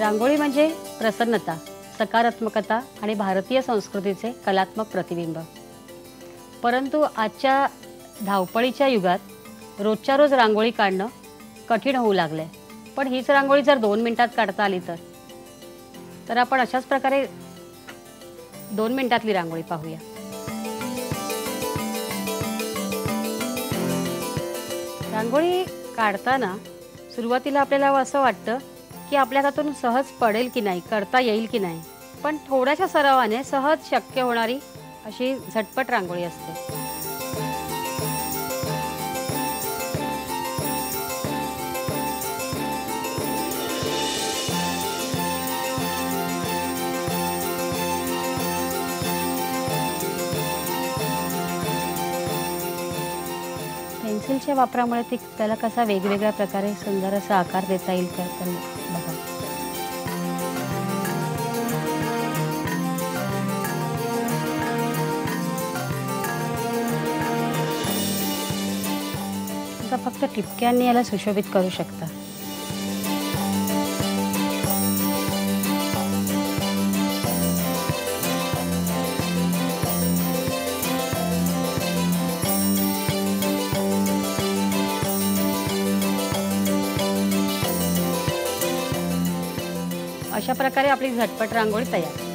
रांगोळी म्हणजे प्रसन्नता, सकारात्मकता आणि भारतीय संस्कृतीचे कलात्मक प्रतिबिंब. परंतु आजच्या धावपळीच्या युगात रोजच्या रोज रांगोळी काढणं कठीण होऊ लागलंय. पण हीच रांगोळी जर 2 मिनिटात काढता आली तर आपण अशाच प्रकारे 2 मिनिटातली रांगोळी पाहूया. रांगोळी काढताना सुरुवातीला आपल्याला असं वाटतं की आपल्या हातून सहज पडेल की नाही, करता येईल की नाही. पण थोड्याशा सरावाने सहज शक्य होणारी अशी झटपट रांगोळी असते. पेन्सिलच्या वापरामुळे त्याला कसा वेगवेगळ्या प्रकारे सुंदर असा आकार देता येईल तर बघा. आता फक्त टिपक्यांनी याला सुशोभित करू शकता. अशा प्रकारे आपली झटपट रांगोळी तयार.